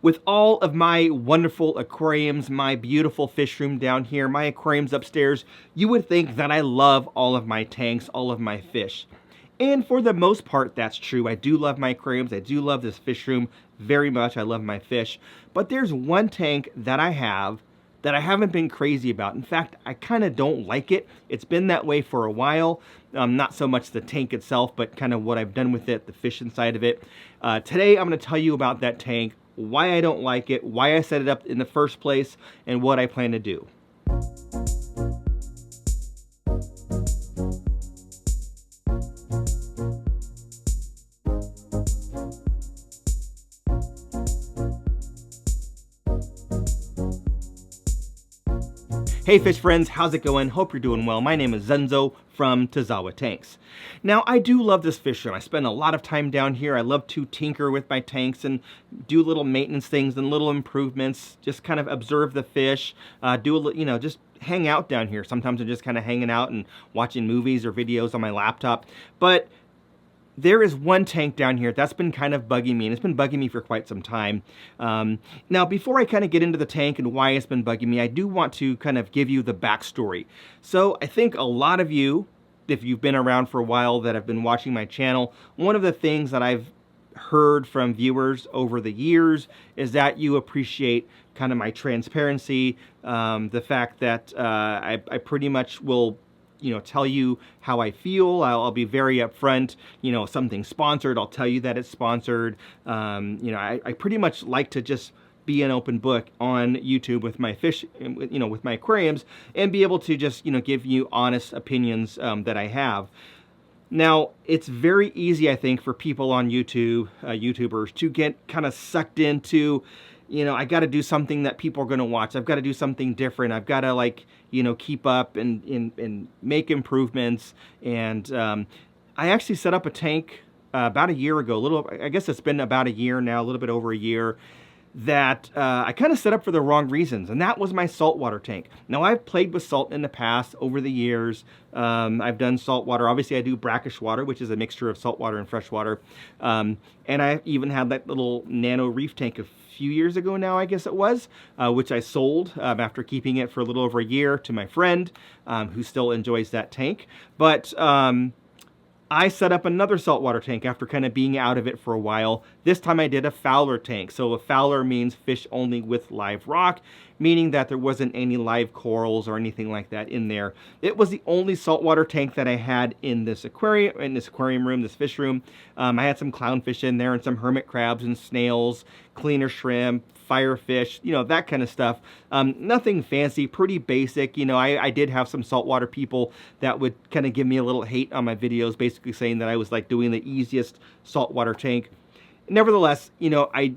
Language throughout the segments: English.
With all of my wonderful aquariums, my beautiful fish room down here, my aquariums upstairs, you would think that I love all of my tanks, all of my fish. And for the most part, that's true. I do love my aquariums. I do love this fish room very much. I love my fish. But there's one tank that I have that I haven't been crazy about. In fact, I kind of don't like it. It's been that way for a while. Not so much the tank itself, but kind of what I've done with it, the fish inside of it. Today, I'm going to tell you about that tank, why I don't like it, why I set it up in the first place, and what I plan to do. Hey fish friends, how's it going? Hope you're doing well. My name is Zenzo from Tazawa Tanks. Now, I do love this fish room. I spend a lot of time down here. I love to tinker with my tanks and do little maintenance things and little improvements, just kind of observe the fish, just hang out down here. Sometimes I'm just kind of hanging out and watching movies or videos on my laptop. But there is one tank down here that's been kind of bugging me, and it's been bugging me for quite some time. Now, before I kind of get into the tank and why it's been bugging me, I do want to kind of give you the backstory. So I think a lot of you, if you've been around for a while that have been watching my channel, one of the things that I've heard from viewers over the years is that you appreciate kind of my transparency, the fact that I pretty much will tell you how I feel. I'll be very upfront. If something's sponsored, I'll tell you that it's sponsored. I pretty much like to just be an open book on YouTube with my fish, with my aquariums, and be able to just, give you honest opinions that I have. Now, it's very easy, I think, for people on YouTube, YouTubers, to get kind of sucked into, I got to do something that people are going to watch. I've got to do something different. I've got to keep up and make improvements. And I actually set up a tank about a year ago. I guess it's been about a year now, a little bit over a year, that I kind of set up for the wrong reasons, and that was my saltwater tank. Now, I've played with salt in the past over the years. I've done saltwater. Obviously, I do brackish water, which is a mixture of saltwater and freshwater. And I even had that little nano reef tank a few years ago now, I guess it was, which I sold after keeping it for a little over a year to my friend who still enjoys that tank. But I set up another saltwater tank after kind of being out of it for a while. This time I did a fowler tank. So a fowler means fish only with live rock, meaning that there wasn't any live corals or anything like that in there. It was the only saltwater tank that I had in this aquarium room, this fish room. I had some clownfish in there and some hermit crabs and snails, cleaner shrimp, firefish, that kind of stuff. Nothing fancy, pretty basic. I did have some saltwater people that would kind of give me a little hate on my videos, basically saying that I was like doing the easiest saltwater tank. Nevertheless, I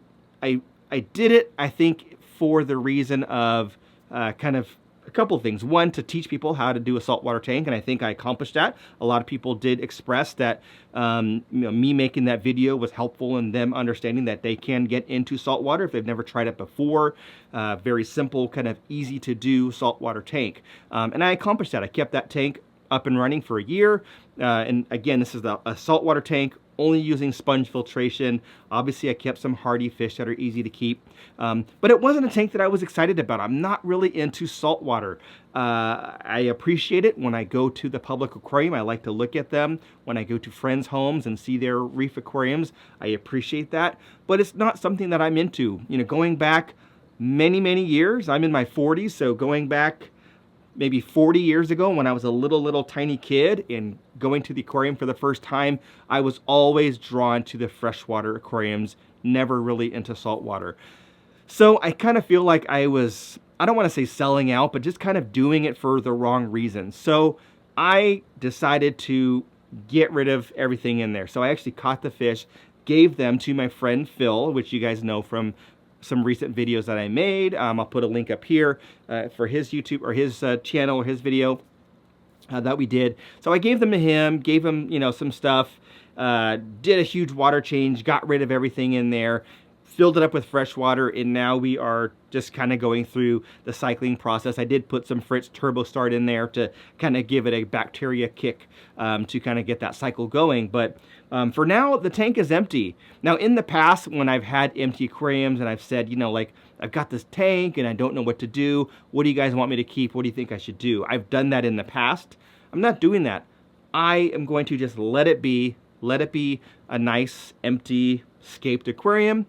did it, I think, for the reason of kind of a couple of things. One, to teach people how to do a saltwater tank, and I think I accomplished that. A lot of people did express that me making that video was helpful in them understanding that they can get into saltwater if they've never tried it before. Very simple, kind of easy to do saltwater tank. And I accomplished that. I kept that tank up and running for a year. And again, this is a saltwater tank, only using sponge filtration. Obviously, I kept some hardy fish that are easy to keep. But it wasn't a tank that I was excited about. I'm not really into saltwater. I appreciate it when I go to the public aquarium. I like to look at them. When I go to friends' homes and see their reef aquariums, I appreciate that. But it's not something that I'm into. Going back many, many years, I'm in my 40s, so going back maybe 40 years ago when I was a little tiny kid and going to the aquarium for the first time, I was always drawn to the freshwater aquariums, never really into saltwater. So I kind of feel like I don't want to say selling out, but just kind of doing it for the wrong reasons. So I decided to get rid of everything in there. So I actually caught the fish, gave them to my friend Phil, which you guys know from some recent videos that I made. I'll put a link up here for his YouTube or his channel or his video that we did. So I gave them to him, gave him some stuff, did a huge water change, got rid of everything in there, filled it up with fresh water, and now we are just kind of going through the cycling process. I did put some Fritz Turbo Start in there to kind of give it a bacteria kick to kind of get that cycle going. But for now, the tank is empty. Now, in the past, when I've had empty aquariums and I've said, you know, like, I've got this tank and I don't know what to do. What do you guys want me to keep? What do you think I should do? I've done that in the past. I'm not doing that. I am going to just let it be a nice, empty, scaped aquarium,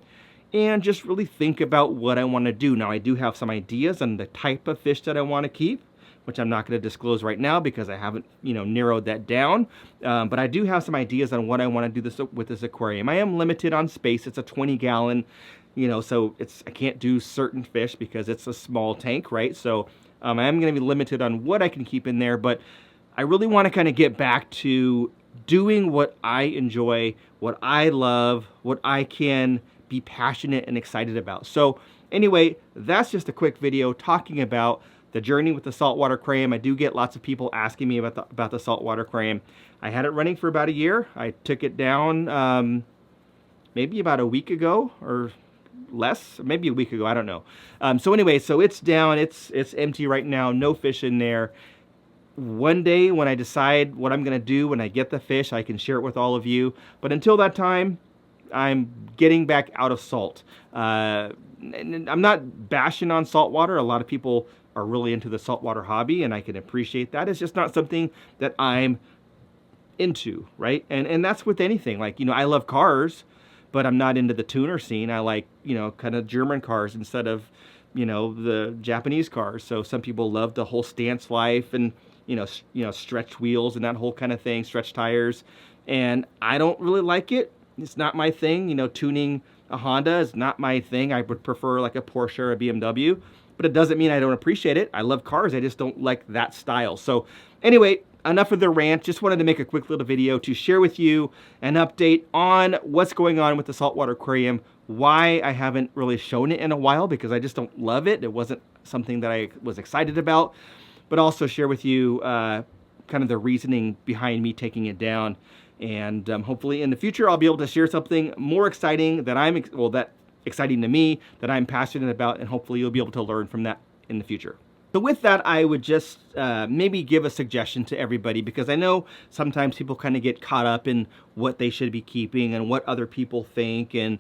and just really think about what I want to do. Now, I do have some ideas on the type of fish that I want to keep, which I'm not going to disclose right now because I haven't, you know, narrowed that down. But I do have some ideas on what I want to do with this aquarium. I am limited on space. It's a 20-gallon, you know, so I can't do certain fish because it's a small tank, right? So I am going to be limited on what I can keep in there, but I really want to kind of get back to doing what I enjoy, what I love, what I can be passionate and excited about. So anyway, that's just a quick video talking about the journey with the saltwater aquarium. I do get lots of people asking me about the saltwater aquarium. I had it running for about a year. I took it down maybe about a week ago or less, maybe a week ago, I don't know. So anyway, so it's down, it's empty right now, no fish in there. One day when I decide what I'm gonna do when I get the fish, I can share it with all of you. But until that time, I'm getting back out of salt. And I'm not bashing on saltwater. A lot of people are really into the saltwater hobby, and I can appreciate that. It's just not something that I'm into, right? And that's with anything. Like, you know, I love cars, but I'm not into the tuner scene. I like, you know, kind of German cars instead of, you know, the Japanese cars. So some people love the whole stance life and, you know, stretched wheels and that whole kind of thing, stretch tires. And I don't really like it. It's not my thing. You know, tuning a Honda is not my thing. I would prefer like a Porsche or a BMW, but it doesn't mean I don't appreciate it. I love cars. I just don't like that style. So anyway, enough of the rant. Just wanted to make a quick little video to share with you an update on what's going on with the saltwater aquarium, why I haven't really shown it in a while because I just don't love it. It wasn't something that I was excited about, but also share with you kind of the reasoning behind me taking it down. And hopefully in the future, I'll be able to share something more exciting that exciting to me, that I'm passionate about, and hopefully you'll be able to learn from that in the future. So with that, I would just maybe give a suggestion to everybody, because I know sometimes people kind of get caught up in what they should be keeping and what other people think. And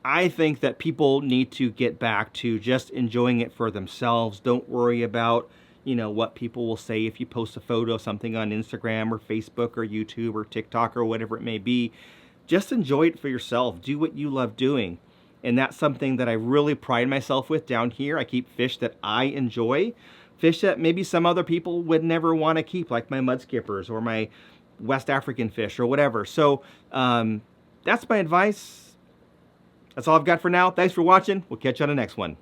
I think that people need to get back to just enjoying it for themselves. Don't worry about, you know, what people will say if you post a photo of something on Instagram or Facebook or YouTube or TikTok or whatever it may be. Just enjoy it for yourself. Do what you love doing. And that's something that I really pride myself with down here. I keep fish that I enjoy, fish that maybe some other people would never want to keep, like my mud skippers or my West African fish or whatever. So that's my advice. That's all I've got for now. Thanks for watching. We'll catch you on the next one.